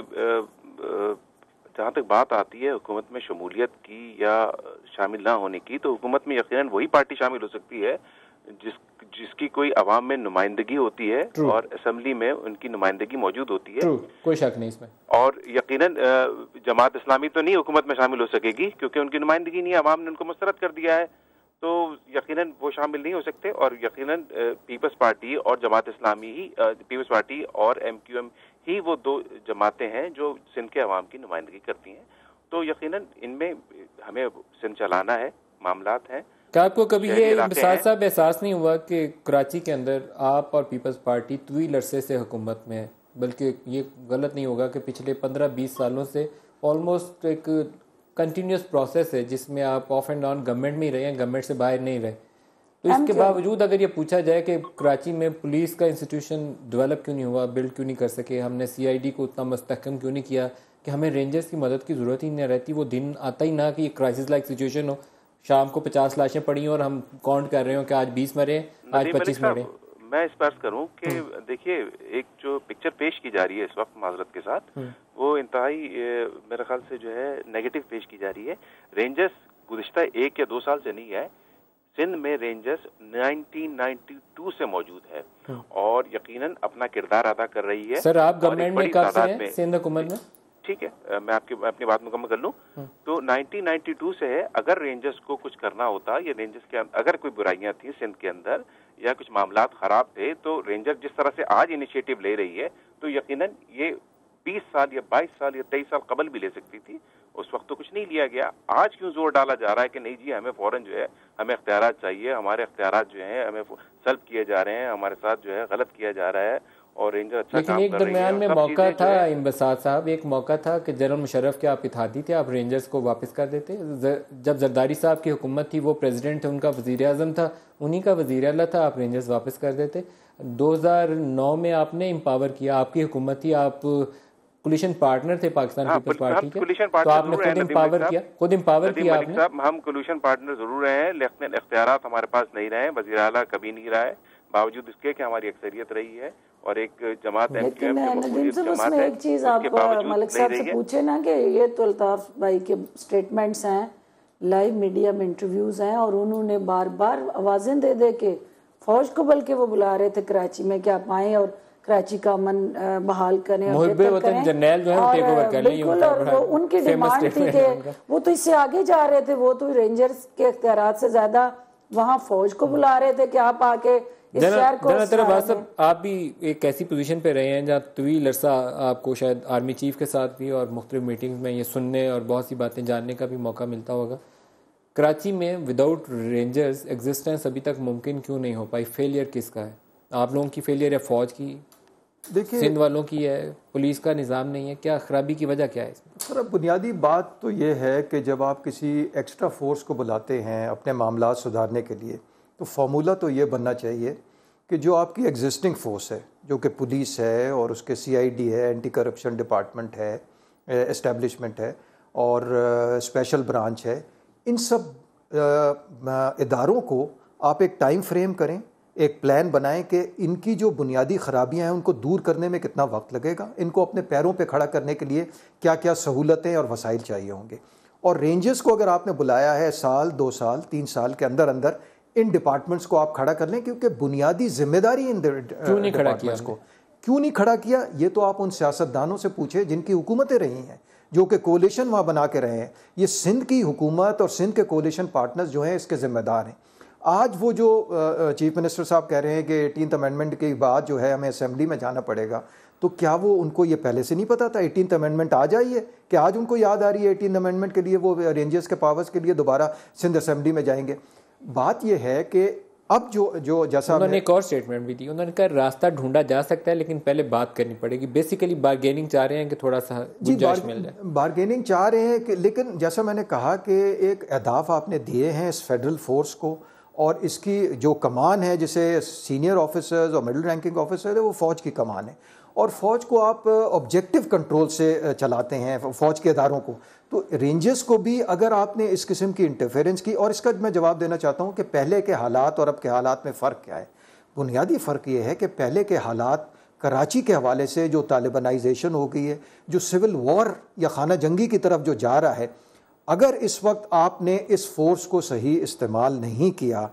جہاں تک بات آتی ہے حکومت میں شمولیت کی یا شامل نہ ہونے کی, تو حکومت میں یقیناً وہی پارٹی شامل ہو سکتی ہے جس کی کوئی عوام میں نمائندگی ہوتی ہے اور اسمبلی میں ان کی نمائندگی موجود ہوتی ہے. کوئی شک نہیں اس میں. اور یقیناً جماعت اسلامی تو نہیں حکومت میں شامل ہو سکے گی کیونکہ ان کی نمائندگی نہیں ہے, عوام نے ان کو مسترد کر دیا ہے, تو یقیناً وہ شامل نہیں ہو سکتے. اور یقیناً پیپلز پارٹی اور جماعت اسلامی ہی, پیپلز پارٹی اور MQM ہی وہ 2 جماعتیں ہیں جو سندھ کے عوام کی نمائندگی کرتی ہیں. تو یقیناً ان میں ہمیں سندھ چلانا ہے, معاملات ہیں. کیا آپ کو کبھی یہ امبساط صاحب احساس نہیں ہوا کہ کراچی کے اندر آپ اور پیپلز پارٹی طویل عرصے سے حکومت میں ہے, بلکہ یہ غلط نہیں ہوگا کہ پچھلے 15-20 سالوں سے آلموسٹ ایک کنٹینیوس پروسیس ہے جس میں آپ آف اینڈ آن گورنمنٹ میں ہی رہے ہیں, گورنمنٹ سے باہر نہیں رہے. تو اس کے باوجود اگر یہ پوچھا جائے کہ کراچی میں پولیس کا انسٹیٹیوشن ڈیولپ کیوں نہیں ہوا, بلڈ کیوں نہیں کر سکے, ہم نے CID کو اتنا مستحکم کیوں نہیں کیا کہ ہمیں رینجرز کی مدد کی ضرورت ہی نہیں رہتی, وہ دن آتا ہی نہ کہ یہ کرائسس لائک سچویشن ہو, شام کو 50 لاشیں پڑی ہیں اور ہم کاؤنٹ کر رہے ہوں کہ آج 20 مرے, آج 25 مرے. میں اس پر کروں کہ دیکھیے ایک جو پکچر پیش کی جا رہی ہے اس وقت معذرت کے ساتھ, وہ انتہائی میرے خیال سے جو ہے نیگیٹو پیش کی جا رہی ہے. رینجرز گزشتہ 1 یا 2 سال سے نہیں ہے, سندھ میں رینجرز 1992 سے موجود ہے اور یقیناً اپنا کردار ادا کر رہی ہے. سر آپ گورنمنٹ میں کب سے ہیں سندھ حکومت میں؟ ٹھیک ہے, میں اپنی بات مکمل کر لوں تو 1992 سے ہے. اگر رینجرز کو کچھ کرنا ہوتا یا رینجرز کے اگر کوئی برائیاں تھیں سندھ کے اندر یا کچھ معاملات خراب تھے, تو رینجر جس طرح سے آج انیشیٹو لے رہی ہے تو یقیناً یہ 20 سال یا 22 سال یا 23 سال قبل بھی لے سکتی تھی. اس وقت تو کچھ نہیں لیا گیا. آج کیوں زور ڈالا جا رہا ہے کہ نہیں جی ہمیں فوراً جو ہے ہمیں اختیارات چاہیے, ہمارے اختیارات جو ہیں ہمیں سلب کیے جا رہے ہیں, ہمارے ساتھ جو ہے غلط کیا جا رہا ہے اور رینجر اچھا کام کر رہی ہے. لیکن ایک درمیان میں موقع تھا امبساط صاحب, ایک موقع تھا کہ جنرل مشرف کے آپ اتحادی تھے, آپ رینجرز کو واپس کر دیتے. جب زرداری صاحب کی حکومت تھی وہ پریزیڈنٹ تھے, ان کا وزیر اعظم تھا, انہی کا وزیر اعلیٰ تھا, آپ رینجرز واپس کر دیتے. 2009 میں آپ نے امپاور کیا, آپ کی حکومت تھی, آپ کولیشن پارٹنر تھے پاکستان پیپلز پارٹی کے, تو آپ نے خود امپاور کیا آپ نے. ہم کولیشن پارٹنر ضرور رہے ہیں لیکن اختیارات ہمارے پاس نہیں رہے, وزیر اعلیٰ کبھی نہیں رہا ہے باوجود اس کے کہ ہماری اکثریت رہی ہے اور ایک جماعت لیکن ندیم صاحب اس میں ایک چیز آپ ملک صاحب سے پوچھے نا کہ یہ تو الطاف بھائی کے سٹیٹمنٹس ہیں, لائیو میڈیا میں انٹرویوز ہیں, اور انہوں نے بار بار آوازیں دے دے کے فوج کو بلکہ وہ بلا رہے تھے کراچی میں کہ آپ آئیں اور کراچی کا امن بحال کریں اور بہتر کریں, اور بالکل, اور وہ ان کی ڈیمانڈ تھی کہ وہ تو اس سے آگے جا رہے تھے, وہ تو رینجرز کے اختیارات سے زیادہ وہاں فوج کو بلا رہے تھے کہ آپ آ کے اس شہر کو. آپ بھی ایک ایسی پوزیشن پہ رہے ہیں جہاں طویل عرصہ آپ کو شاید آرمی چیف کے ساتھ بھی اور مختلف میٹنگز میں یہ سننے اور بہت سی باتیں جاننے کا بھی موقع ملتا ہوگا. کراچی میں وداؤٹ رینجرز ایگزسٹنس ابھی تک ممکن کیوں نہیں ہو پائی؟ فیلئر کس کا ہے؟ آپ لوگوں کی فیلئر ہے, فوج کی, دیکھیے سندھ والوں کی ہے, پولیس کا نظام نہیں ہے, کیا خرابی کی وجہ کیا ہے اس میں؟ سر بنیادی بات تو یہ ہے کہ جب آپ کسی ایکسٹرا فورس کو بلاتے ہیں اپنے معاملات سدھارنے کے لیے, تو فارمولہ تو یہ بننا چاہیے کہ جو آپ کی ایگزسٹنگ فورس ہے جو کہ پولیس ہے اور اس کے CID ہے، اینٹی کرپشن ڈپارٹمنٹ ہے، اسٹیبلشمنٹ ہے اور اسپیشل برانچ ہے، ان سب اداروں کو آپ ایک ٹائم فریم کریں، ایک پلان بنائیں کہ ان کی جو بنیادی خرابیاں ہیں ان کو دور کرنے میں کتنا وقت لگے گا، ان کو اپنے پیروں پہ کھڑا کرنے کے لیے کیا کیا سہولتیں اور وسائل چاہیے ہوں گے. اور رینجرز کو اگر آپ نے بلایا ہے 1 سال 2 سال 3 سال کے اندر اندر ان ڈپارٹمنٹس کو آپ کھڑا کر لیں، کیونکہ بنیادی ذمہ داری ان ڈپارٹمنٹس کو کیوں نہیں کھڑا کیا، یہ تو آپ ان سیاستدانوں سے پوچھیں جن کی حکومتیں رہی ہیں، جو کہ کولیشن وہاں بنا کے رہے ہیں. یہ سندھ کی حکومت اور سندھ کے کولیشن پارٹنرز جو ہیں اس کے ذمہ دار ہیں. آج وہ جو چیف منسٹر صاحب کہہ رہے ہیں کہ 18th امینڈمنٹ کے بعد جو ہے ہمیں اسمبلی میں جانا پڑے گا، تو کیا وہ ان کو یہ پہلے سے نہیں پتا تھا 18th امینڈمنٹ آ جائیے کہ آج ان کو یاد آ رہی ہے 18th امینڈمنٹ کے لیے وہ رینجرز کے پاورز کے لیے دوبارہ سندھ اسمبلی میں جائیں گے؟ بات یہ ہے کہ اب جو جیسا انہوں نے ایک اور سٹیٹمنٹ بھی دی، انہوں نے کہا راستہ ڈھونڈا جا سکتا ہے لیکن پہلے بات کرنی پڑے گی. بیسیکلی بارگیننگ چاہ رہے ہیں کہ تھوڑا سا گنجائش مل جائے. بارگیننگ چاہ رہے ہیں کہ لیکن جیسا میں نے کہا کہ ایک اہداف آپ نے دیے ہیں اس فیڈرل فورس کو، اور اس کی جو کمان ہے جسے سینئر آفیسرز اور مڈل رینکنگ آفیسر ہے وہ فوج کی کمان ہے، اور فوج کو آپ آبجیکٹو کنٹرول سے چلاتے ہیں فوج کے اداروں کو. تو رینجرز کو بھی اگر آپ نے اس قسم کی انٹرفیرنس کی، اور اس کا میں جواب دینا چاہتا ہوں کہ پہلے کے حالات اور اب کے حالات میں فرق کیا ہے. بنیادی فرق یہ ہے کہ پہلے کے حالات کراچی کے حوالے سے جو طالبانائزیشن ہو گئی ہے، جو سول وار یا خانہ جنگی کی طرف جو جا رہا ہے، اگر اس وقت آپ نے اس فورس کو صحیح استعمال نہیں کیا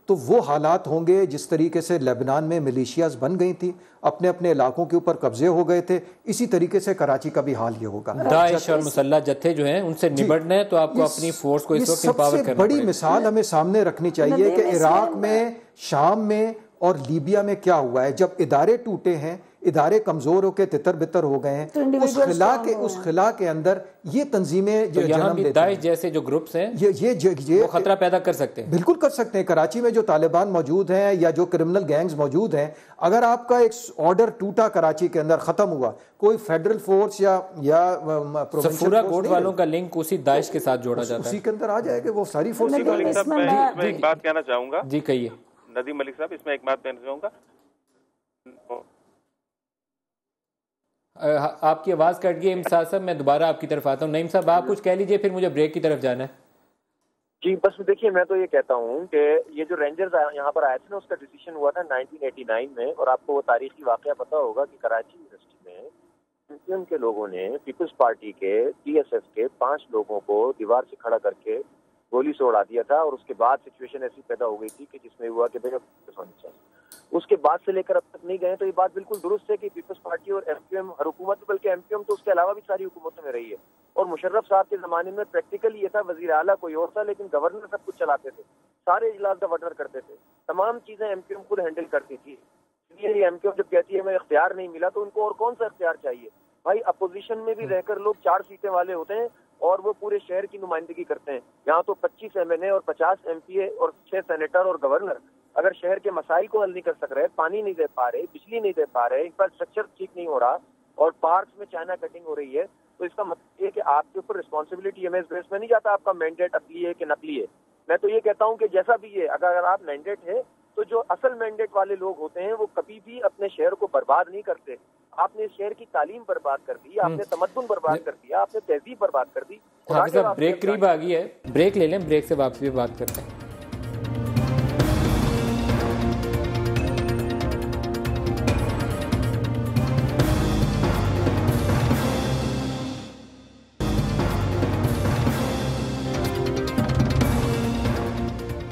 تو وہ حالات ہوں گے جس طریقے سے لیبنان میں ملیشیاز بن گئی تھیں، اپنے اپنے علاقوں کے اوپر قبضے ہو گئے تھے، اسی طریقے سے کراچی کا بھی حال یہ ہوگا. داعش اور مسلح جتھے جو ہیں ان سے نمٹنا ہے تو آپ کو اپنی فورس کو اس وقت امپاور کرنا پڑے گا. سب سے بڑی مثال ہمیں سامنے رکھنی چاہیے کہ عراق میں، شام میں اور لیبیا میں کیا ہوا ہے. جب ادارے ٹوٹے ہیں، ادارے کمزور ہو کے تتر بتر ہو گئے ہیں، اس خلا کے اندر یہ تنظیمیں جنم لیتی ہیں. داعش جیسے جو گروپس ہیں وہ خطرہ پیدا کر سکتے ہیں. بالکل کر سکتے ہیں. کراچی میں جو طالبان موجود ہیں یا جو کرمنل گینگز موجود ہیں، اگر آپ کا ایک آرڈر ٹوٹا کراچی کے اندر، ختم ہوا، کوئی فیڈرل فورس یا صفورہ کوٹ والوں کا لنک اسی داعش کے ساتھ جوڑا جاتا ہے، اسی کے اندر آ جائے گا وہ ساری فورس. میں ایک بات کہنا چاہوں گا. جی کہیے ندیم ملک صاحب، اس میں ایک بات کہنا چاہوں گا. آپ کی آواز کٹ گئی امساد صاحب، میں دوبارہ آپ کی طرف آتا ہوں. نعیم صاحب آپ کچھ کہہ لیجئے، پھر مجھے بریک کی طرف جانا ہے. جی بس دیکھیے، میں تو یہ کہتا ہوں کہ یہ جو رینجرز یہاں پر آئے تھے نا، اس کا ڈیسیشن ہوا تھا 1989 میں، اور آپ کو وہ تاریخی واقعہ پتا ہوگا کہ کراچی یونیورسٹی میں ایم کے لوگوں نے پیپلز پارٹی کے TSF کے 5 لوگوں کو دیوار سے کھڑا کر کے گولی سے اڑا دیا تھا، اور اس کے بعد سچویشن ایسی پیدا ہو گئی تھی کہ جس میں ہوا کہ بھائی ہونی چاہیے. اس کے بعد سے لے کر اب تک نہیں گئے. تو یہ بات بالکل درست ہے کہ پیپلز پارٹی اور MQM ہر حکومت، بلکہ MQM تو اس کے علاوہ بھی ساری حکومتوں میں رہی ہے. اور مشرف صاحب کے زمانے میں پریکٹیکلی یہ تھا، وزیر اعلیٰ کوئی اور تھا لیکن گورنر سب کچھ چلاتے تھے، سارے اجلاس گورنر کرتے تھے، تمام چیزیں MQM خود ہینڈل کرتی تھی. اس لیے MQM جب کہتی ہے ہمیں اختیار نہیں ملا، تو ان کو اور کون سا اختیار چاہیے بھائی؟ اپوزیشن میں بھی رہ کر لوگ 4 سیٹیں والے ہوتے ہیں اور وہ پورے شہر کی نمائندگی کرتے ہیں. یہاں تو 25 MNA اور 50 MPA اور 6 سینیٹر اور گورنر اگر شہر کے مسائل کو حل نہیں کر سک رہے، پانی نہیں دے پا رہے، بجلی نہیں دے پا رہے، انفراسٹرکچر ٹھیک نہیں ہو رہا، اور پارکس میں چائنا کٹنگ ہو رہی ہے، تو اس کا مطلب یہ کہ آپ کے اوپر رسپانسبلٹی ہمیں اس بیس میں نہیں جاتا آپ کا مینڈیٹ اصلی ہے کہ نقلی ہے. میں تو یہ کہتا ہوں کہ جیسا بھی ہے، اگر آپ مینڈیٹ ہے تو جو اصل مینڈیٹ والے لوگ ہوتے ہیں وہ کبھی بھی اپنے شہر کو برباد نہیں کرتے. آپ نے اس شہر کی تعلیم برباد کر دی، آپ نے تمدن برباد کر دیا، آپ نے تہذیب برباد کر دی. بریک قریب آ گئی ہے، بریک لے لیں، بریک سے واپسی بھی بات کرتے ہیں.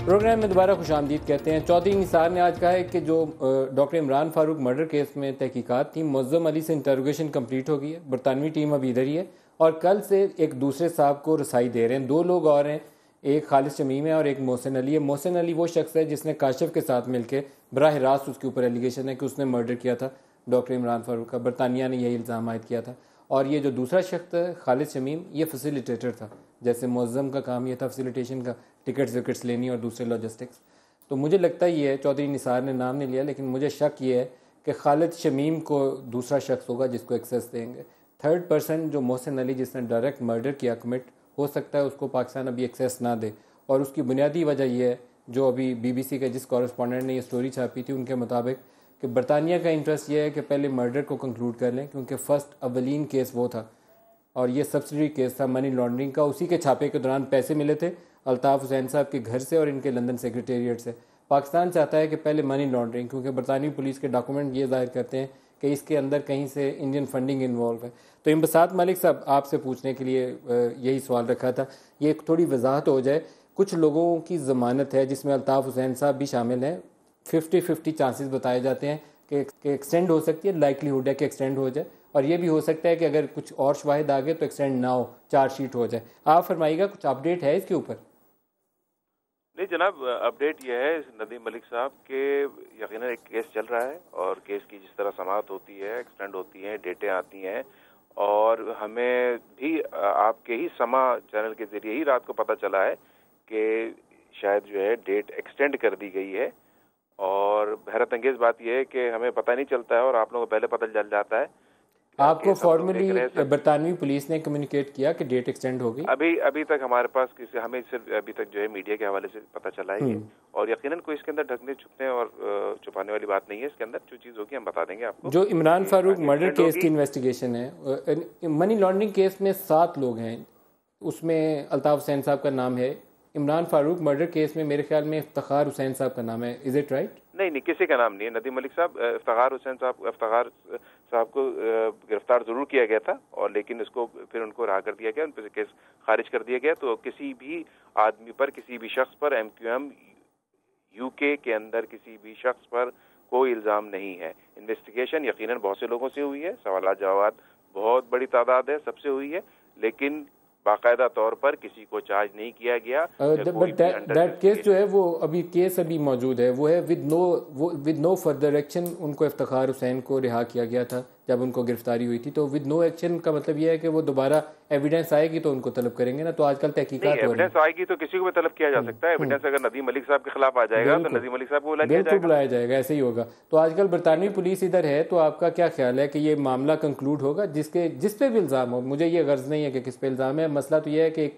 پروگرام میں دوبارہ خوش آمدید کہتے ہیں. چودھری نثار نے آج کہا ہے کہ جو doctor Imran Farooq murder case میں تحقیقات تھی، معظم علی سے انٹروگیشن کمپلیٹ ہو گئی ہے، برطانوی ٹیم اب ادھر ہی ہے، اور کل سے ایک دوسرے صاحب کو رسائی دے رہے ہیں. 2 لوگ اور ہیں، ایک خالد شمیم ہے اور ایک محسن علی ہے. محسن علی وہ شخص ہے جس نے کاشف کے ساتھ مل کے براہ راست اس کے اوپر ایلیگیشن ہے کہ اس نے مرڈر کیا تھا ڈاکٹر عمران فاروق کا. برطانیہ نے یہی الزام عائد کیا تھا. اور یہ جو دوسرا شخص ہے خالد شمیم، یہ فیسیلیٹیٹر تھا، جیسے معظم کا کام یہ تھا فیسیلیٹیشن کا، ٹکٹس وکٹس لینی اور دوسرے لاجسٹکس. تو مجھے لگتا ہی ہے، چودھری نثار نے نام نہیں لیا لیکن مجھے شک یہ ہے کہ خالد شمیم کو دوسرا شخص ہوگا جس کو ایکسیس دیں گے. 3rd پرسن جو محسن علی جس نے ڈائریکٹ مرڈر کیا کمٹ، ہو سکتا ہے اس کو پاکستان ابھی ایکسیس نہ دے، اور اس کی بنیادی وجہ یہ ہے جو ابھی BBC کا جس کورسپونڈنٹ نے یہ سٹوری چھاپی تھی ان کے مطابق کہ برطانیہ کا انٹرسٹ یہ ہے کہ پہلے مرڈر کو کنکلوڈ کر لیں، کیونکہ فرسٹ اولین کیس وہ تھا اور یہ سبسڈری کیس تھا منی لانڈرنگ کا. اسی کے چھاپے کے دوران پیسے ملے تھے الطاف حسین صاحب کے گھر سے اور ان کے لندن سیکریٹریٹ سے. پاکستان چاہتا ہے کہ پہلے منی لانڈرنگ، کیونکہ برطانوی پولیس کے ڈاکومنٹ یہ ظاہر کرتے ہیں کہ اس کے اندر کہیں سے انڈین فنڈنگ انوالو ہے. تو انبساط ملک صاحب آپ سے پوچھنے کے لیے یہی سوال رکھا تھا، یہ ایک تھوڑی وضاحت ہو جائے. کچھ لوگوں کی ضمانت ہے جس میں الطاف حسین صاحب بھی شامل ہیں، 50-50 چانسز بتائے جاتے ہیں کہ ایکسٹینڈ ہو سکتی ہے، لائکلیہڈ ہے کہ ایکسٹینڈ ہو جائے، اور یہ بھی ہو سکتا ہے کہ اگر کچھ اور شواہد آ گئے تو ایکسٹینڈ نہ ہو، چارج شیٹ ہو جائے. آپ فرمائیے گا کچھ اپڈیٹ ہے اس کے اوپر؟ نہیں جناب، اپڈیٹ یہ ہے ندیم ملک صاحب کہ یقیناً ایک کیس چل رہا ہے اور کیس کی جس طرح سماعت ہوتی ہے، ایکسٹینڈ ہوتی ہیں، ڈیٹیں آتی ہیں، اور ہمیں بھی آپ کے ہی سما چینل کے ذریعے ہی رات کو پتہ چلا ہے کہ شاید جو ہے ڈیٹ ایکسٹینڈ کر دی گئی ہے. اور حیرت انگیز بات یہ ہے کہ ہمیں پتہ نہیں چلتا ہے اور آپ لوگوں کو پہلے پتہ چل جاتا ہے. آپ کو فارملی برطانوی پولیس نے کمیونیکیٹ کیا کہ ڈیٹ ایکسٹینڈ ہو گئی؟ ابھی تک ہمارے پاس ہمیں صرف ابھی تک جو ہے میڈیا کے حوالے سے پتہ چلا ہے، اور یقیناً کوئی اس کے اندر ڈھکنے چھپنے اور چھپانے والی بات نہیں ہے. اس کے اندر جو چیز ہوگی ہم بتا دیں گے آپ کو. جو عمران فاروق مرڈر کیس کی انویسٹیگیشن ہے، منی لانڈرنگ کیس میں 7 لوگ ہیں، اس میں الطاف حسین صاحب کا نام ہے. عمران فاروق مرڈر کیس میں میرے خیال میں افتخار حسین صاحب کا نام ہے. Is it right? نہیں، کسی کا نام نہیں ہے ندیم ملک صاحب. افتخار صاحب کو گرفتار ضرور کیا گیا تھا، اور لیکن اس کو پھر ان کو رہا کر دیا گیا، ان پہ کیس خارج کر دیا گیا. تو کسی بھی آدمی پر، کسی بھی شخص پر، MQM UK کے اندر کسی بھی شخص پر کوئی الزام نہیں ہے. انویسٹیگیشن یقیناً بہت سے لوگوں سے ہوئی ہے، سوالات جوابات بہت بڑی تعداد ہے، سب سے ہوئی ہے، لیکن باقاعدہ طور پر کسی کو چارج نہیں کیا گیا. دیٹ کیس جو ہے وہ ابھی موجود ہے، وہ ہے ود نو فردر ایکشن. ان کو افتخار حسین کو رہا کیا گیا تھا جب ان کو گرفتاری ہوئی تھی. تو ود نو ایکشن کا مطلب یہ ہے کہ وہ دوبارہ ایویڈنس آئے گی تو ان کو طلب کریں گے نا. تو آج کل تحقیقات ہو رہی ہیں. ایویڈنس آئے گی تو کسی کو بھی طلب کیا جا سکتا ہے. ایویڈنس اگر ندیم ملک صاحب کے خلاف آ جائے گا تو ندیم ملک صاحب کو بلایا جائے گا، ایسے ہی ہوگا. تو آج کل برطانوی پولیس ادھر ہے، تو آپ کا کیا خیال ہے کہ یہ معاملہ کنکلوڈ ہوگا جس پہ بھی الزام ہو؟ مجھے یہ غرض نہیں ہے کہ کس پہ الزام ہے، مسئلہ تو یہ ہے کہ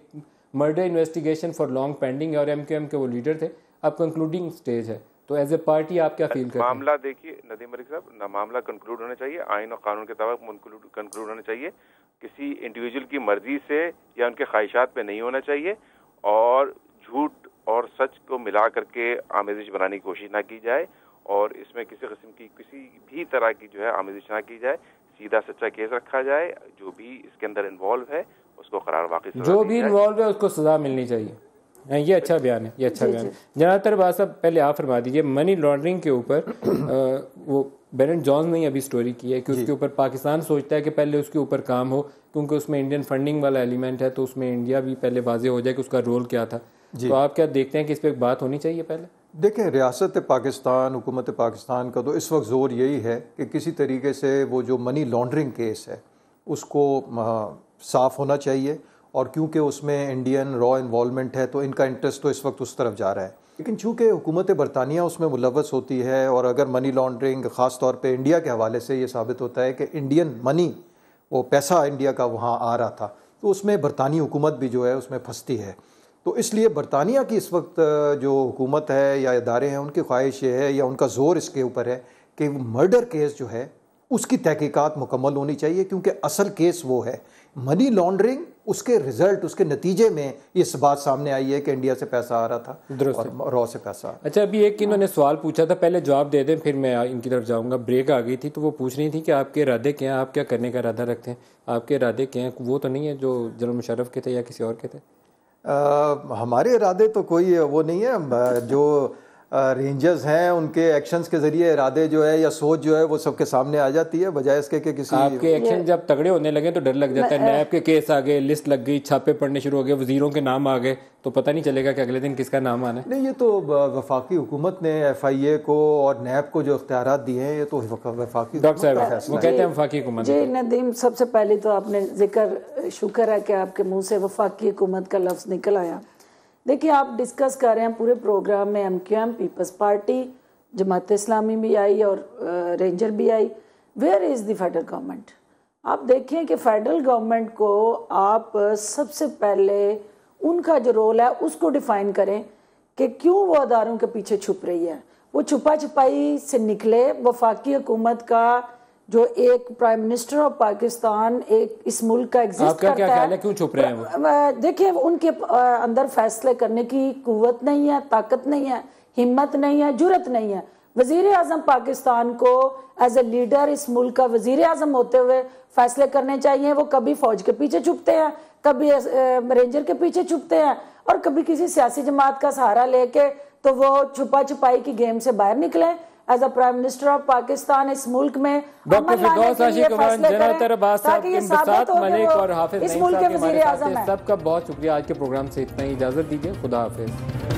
murder investigation for long pending, اور MQM کے وہ لیڈر تھے، اب کنکلوڈنگ سٹیج ہے. تو ایز اے پارٹی آپ کیا فیل کرتے ہیں؟ معاملہ دیکھیے ندیم ملک صاحب، معاملہ کنکلوڈ ہونا چاہیے، آئین اور قانون کے تحت کنکلوڈ ہونا چاہیے. کسی انڈیویجول کی مرضی سے یا ان کے خواہشات پہ نہیں ہونا چاہیے، اور جھوٹ اور سچ کو ملا کر کے آمیزش بنانے کی کوشش نہ کی جائے، اور اس میں کسی قسم کی کسی بھی طرح کی جو ہے آمیزش نہ کی جائے. سیدھا سچا کیس رکھا جائے، جو بھی اس کے اندر انوالو ہے اس کو قرار واقعی سزا، جو بھی انوالو ہے اس کو سزا ملنی چاہیے. یہ اچھا بیان ہے، یہ اچھا بیان ہے. جناب طرباز صاحب پہلے آپ فرما دیجیے، منی لانڈرنگ کے اوپر وہ بیرن جونز نے ابھی سٹوری کی ہے کہ اس کے اوپر پاکستان سوچتا ہے کہ پہلے اس کے اوپر کام ہو، کیونکہ اس میں انڈین فنڈنگ والا ایلیمنٹ ہے، تو اس میں انڈیا بھی پہلے واضح ہو جائے کہ اس کا رول کیا تھا. تو آپ کیا دیکھتے ہیں کہ اس پہ بات ہونی چاہیے پہلے؟ دیکھیں، ریاست پاکستان، حکومت پاکستان کا تو اس وقت زور یہی ہے کہ کسی طریقے سے وہ جو منی لانڈرنگ کیس ہے اس کو صاف ہونا چاہیے، اور کیونکہ اس میں انڈین را انوالومنٹ ہے تو ان کا انٹرسٹ تو اس وقت اس طرف جا رہا ہے. لیکن چونکہ حکومت برطانیہ اس میں ملوث ہوتی ہے، اور اگر منی لانڈرنگ خاص طور پہ انڈیا کے حوالے سے یہ ثابت ہوتا ہے کہ انڈین منی، وہ پیسہ انڈیا کا وہاں آ رہا تھا، تو اس میں برطانوی حکومت بھی جو ہے اس میں پھنستی ہے. تو اس لیے برطانیہ کی اس وقت جو حکومت ہے یا ادارے ہیں، ان کی خواہش یہ ہے یا ان کا زور اس کے اوپر ہے کہ مرڈر کیس جو ہے اس کی تحقیقات مکمل ہونی چاہیے، کیونکہ اصل کیس وہ ہے. منی لانڈرنگ اس کے رزلٹ، اس کے نتیجے میں اس بات سامنے آئی ہے کہ انڈیا سے پیسہ آ رہا تھا اور را سے پیسہ. اچھا، ابھی ایک انہوں نے سوال پوچھا تھا، پہلے جواب دے دیں پھر میں ان کی طرف جاؤں گا. بریک آ گئی تھی تو وہ پوچھ رہی تھی کہ آپ کے ارادے کیا ہیں، آپ کیا کرنے کا ارادہ رکھتے ہیں، آپ کے ارادے کیا ہیں؟ وہ تو نہیں ہے جو جنرل مشرف کے تھے یا کسی اور کے تھے؟ ہمارے ارادے تو کوئی وہ نہیں ہے. جو رینجرز ہیں ان کے ایکشنز کے ذریعے ارادے جو ہے یا سوچ جو ہے وہ سب کے سامنے آ جاتی ہے، بجائے اس کے کہ کسی آپ کے ایکشن جب تگڑے ہونے لگے تو ڈر لگ جاتا ہے. نیب کے کیس آ گئے، لسٹ لگ گئی، چھاپے پڑنے شروع ہو گئے، وزیروں کے نام آ گئے، تو پتہ نہیں چلے گا کہ اگلے دن کس کا نام آنا ہے. نہیں، یہ تو وفاقی حکومت نے FIA کو اور نیب کو جو اختیارات دیے ہیں، یہ تو وفاقی ڈاکٹر صاحب وہ کہتے ہیں وفاقی حکومت. جی ندیم، سب سے پہلے تو آپ نے شکر ہے کہ آپ کے منہ سے وفاقی حکومت کا لفظ نکل آیا. دیکھیے، آپ ڈسکس کر رہے ہیں پورے پروگرام میں MQM، Peoples party, Jamaat Islami بھی آئی اور رینجر بھی آئی. Where is the federal government? آپ دیکھیں کہ فیڈرل گورنمنٹ کو آپ سب سے پہلے ان کا جو رول ہے اس کو ڈیفائن کریں کہ کیوں وہ اداروں کے پیچھے چھپ رہی ہے. وہ چھپا چھپائی سے نکلے. وفاقی حکومت کا جو ایک پرائم منسٹر آف پاکستان ایک اس ملک کا ایگزسٹ کرتا ہے. آپ کا کیا خیال ہے کیوں چھپ رہے ہیں وہ؟ دیکھیں ان کے اندر فیصلے کرنے کی قوت نہیں ہے, طاقت نہیں ہے, ہمت نہیں ہے, جرت نہیں ہے. وزیر اعظم پاکستان کو ایز اے لیڈر اس ملک کا وزیر اعظم ہوتے ہوئے فیصلے کرنے چاہیے. وہ کبھی فوج کے پیچھے چھپتے ہیں, کبھی رینجر کے پیچھے چھپتے ہیں, اور کبھی کسی سیاسی جماعت کا سہارا لے کے تو وہ چھپا چھپائی کی گیم سے باہر نکلے. As a prime minister of Pakistan اس ملک میں ڈاکٹر فردوس عاشق امان، جنرل طرباز صاحب، انبساط ملک اور حافظ نعیم صاحب کے ہمارے ساتھ. سب کا بہت شکریہ. آج کے پروگرام سے اتنا ہی. اجازت دیجیے. خدا حافظ.